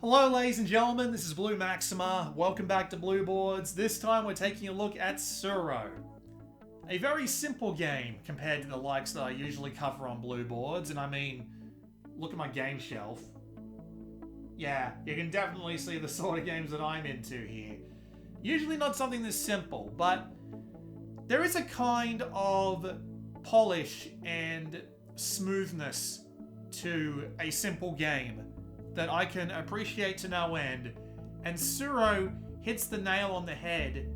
Hello ladies and gentlemen, this is Blue Maxima. Welcome back to Blue Boards. This time we're taking a look at Tsuro. A very simple game compared to the likes that I usually cover on Blue Boards, and I mean, look at my game shelf. Yeah, you can definitely see the sort of games that I'm into here. Usually not something this simple, but there is a kind of polish and smoothness to a simple game that I can appreciate to no end, and Tsuro hits the nail on the head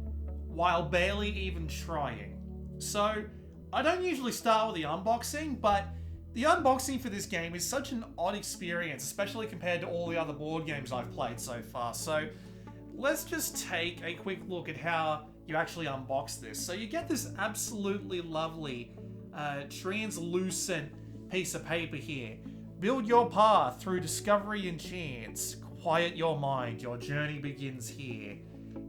while barely even trying. So, I don't usually start with the unboxing, but the unboxing for this game is such an odd experience, especially compared to all the other board games I've played so far. So, let's just take a quick look at how you actually unbox this. So you get this absolutely lovely translucent piece of paper here. Build your path through discovery and chance. Quiet your mind. Your journey begins here.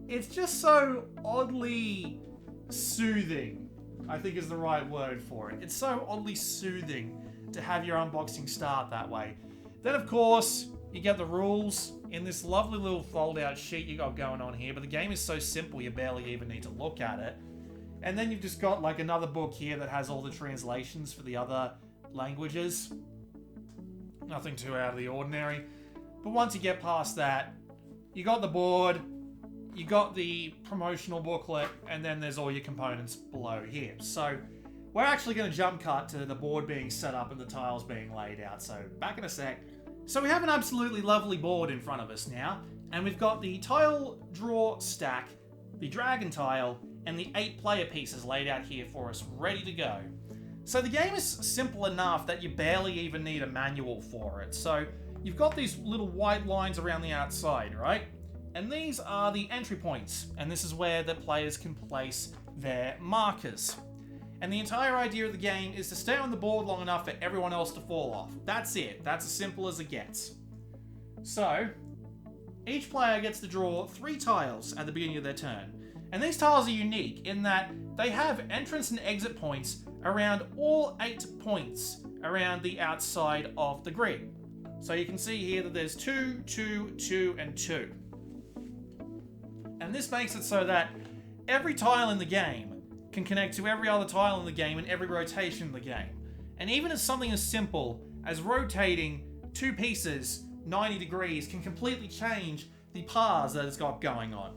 It's just so oddly soothing, I think is the right word for it. It's so oddly soothing to have your unboxing start that way. Then, of course, you get the rules in this lovely little fold-out sheet you got going on here, but the game is so simple you barely even need to look at it. And then you've just got like another book here that has all the translations for the other languages. Nothing too out of the ordinary. But once you get past that, you got the board, you got the promotional booklet, and then there's all your components below here. So we're actually going to jump cut to the board being set up and the tiles being laid out. So back in a sec. So we have an absolutely lovely board in front of us now, and we've got the tile draw stack, the dragon tile, and the 8 player pieces laid out here for us, ready to go. So the game is simple enough that you barely even need a manual for it. So you've got these little white lines around the outside, right? And these are the entry points, and this is where the players can place their markers. And the entire idea of the game is to stay on the board long enough for everyone else to fall off. That's it. That's as simple as it gets. So, each player gets to draw 3 tiles at the beginning of their turn. And these tiles are unique in that they have entrance and exit points around all 8 points around the outside of the grid. So you can see here that there's 2, 2, 2, and 2. And this makes it so that every tile in the game can connect to every other tile in the game and every rotation in the game. And even as something as simple as rotating 2 pieces 90 degrees can completely change the paths that it's got going on.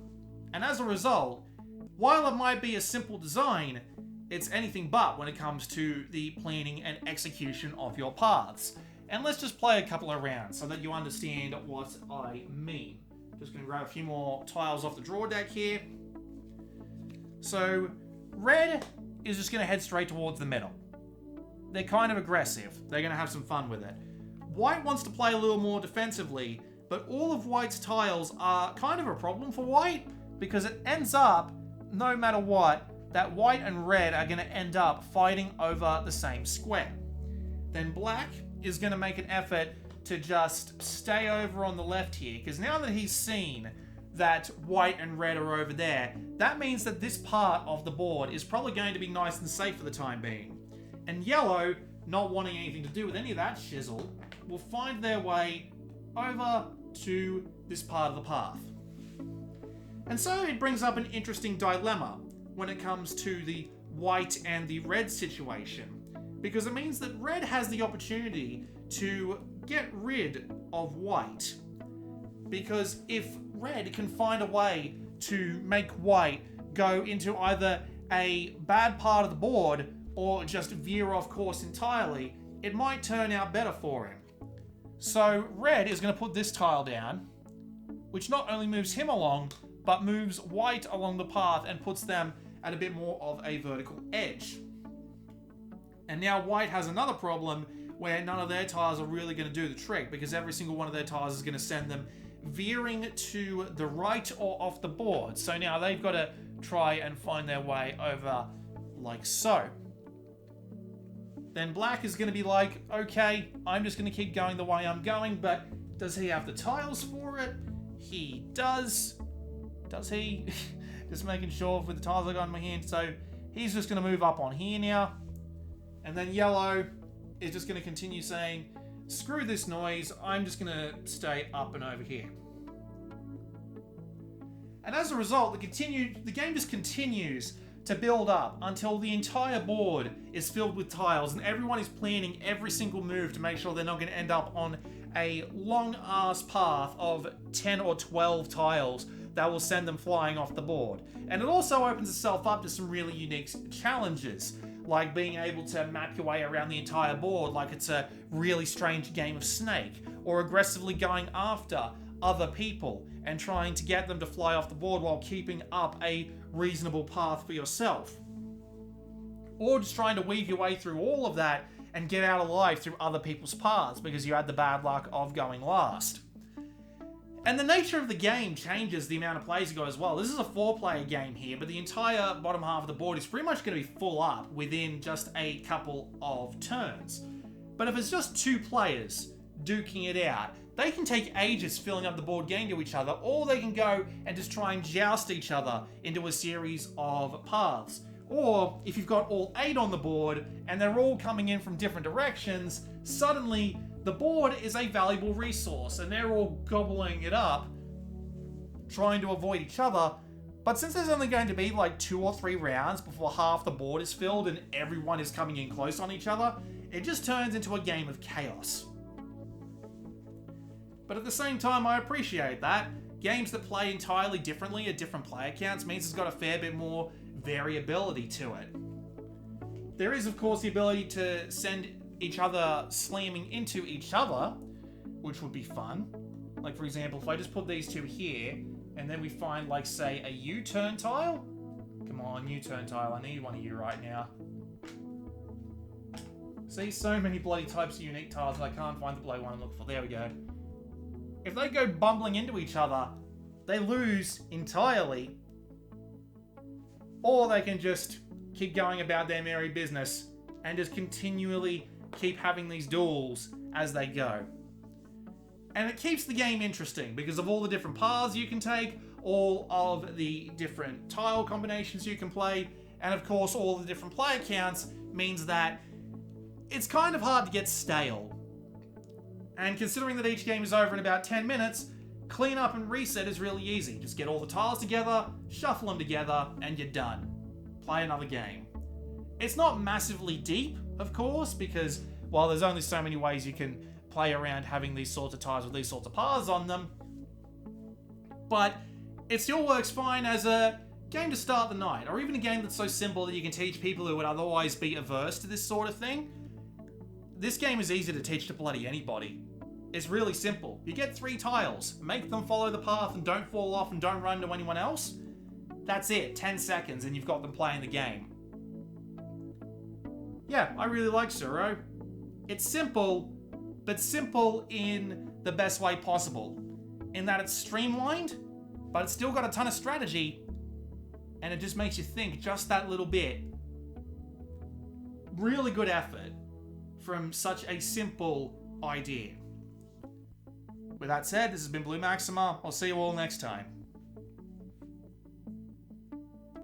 And as a result, while it might be a simple design, it's anything but when it comes to the planning and execution of your paths. And let's just play a couple of rounds so that you understand what I mean. Just going to grab a few more tiles off the draw deck here. So, red is just going to head straight towards the middle. They're kind of aggressive. They're going to have some fun with it. White wants to play a little more defensively, but all of white's tiles are kind of a problem for white because it ends up, no matter what, that white and red are going to end up fighting over the same square. Then black is going to make an effort to just stay over on the left here, because now that he's seen that white and red are over there, that means that this part of the board is probably going to be nice and safe for the time being. And yellow, not wanting anything to do with any of that shizzle, will find their way over to this part of the path. And so it brings up an interesting dilemma when it comes to the white and the red situation, because it means that red has the opportunity to get rid of white. Because if red can find a way to make white go into either a bad part of the board or just veer off course entirely, it might turn out better for him. So red is going to put this tile down, which not only moves him along, but moves white along the path and puts them at a bit more of a vertical edge. And now white has another problem where none of their tiles are really going to do the trick, because every single one of their tiles is going to send them veering to the right or off the board. So now they've got to try and find their way over like so. Then black is going to be like, okay, I'm just going to keep going the way I'm going, but does he have the tiles for it? He does. Does he? Just making sure with the tiles I got in my hand. So he's just going to move up on here now. And then yellow is just going to continue saying, screw this noise, I'm just going to stay up and over here. And as a result, the game just continues to build up until the entire board is filled with tiles and everyone is planning every single move to make sure they're not going to end up on a long-ass path of 10 or 12 tiles that will send them flying off the board. And it also opens itself up to some really unique challenges, like being able to map your way around the entire board like it's a really strange game of Snake, or aggressively going after other people and trying to get them to fly off the board while keeping up a reasonable path for yourself. Or just trying to weave your way through all of that and get out alive through other people's paths because you had the bad luck of going last. And the nature of the game changes the amount of players you got as well. This is a 4-player game here, but the entire bottom half of the board is pretty much going to be full up within just a couple of turns. But if it's just 2 players duking it out, they can take ages filling up the board getting to each other, or they can go and just try and joust each other into a series of paths. Or, if you've got all 8 on the board, and they're all coming in from different directions, suddenly the board is a valuable resource, and they're all gobbling it up, trying to avoid each other. But since there's only going to be like 2 or 3 rounds before half the board is filled and everyone is coming in close on each other, it just turns into a game of chaos. But at the same time, I appreciate that. Games that play entirely differently at different player counts means it's got a fair bit more variability to it. There is, of course, the ability to send each other slamming into each other, which would be fun. Like, for example, if I just put these 2 here, and then we find, like, say, a U-turn tile? Come on, U-turn tile, I need one of you right now. See, so many bloody types of unique tiles that I can't find the bloody one I'm looking for. There we go. If they go bumbling into each other, they lose entirely. Or they can just keep going about their merry business and just continually keep having these duels as they go. And it keeps the game interesting because of all the different paths you can take, all of the different tile combinations you can play, and of course all the different player counts means that it's kind of hard to get stale. And considering that each game is over in about 10 minutes, clean up and reset is really easy. Just get all the tiles together, shuffle them together, and you're done. Play another game. It's not massively deep, of course, because while there's only so many ways you can play around having these sorts of tiles with these sorts of paths on them, but it still works fine as a game to start the night, or even a game that's so simple that you can teach people who would otherwise be averse to this sort of thing. This game is easy to teach to bloody anybody. It's really simple. You get 3 tiles, make them follow the path and don't fall off and don't run to anyone else. That's it, 10 seconds and you've got them playing the game. Yeah, I really like Tsuro. It's simple, but simple in the best way possible. In that it's streamlined, but it's still got a ton of strategy, and it just makes you think just that little bit. Really good effort from such a simple idea. With that said, this has been Blue Maxima. I'll see you all next time.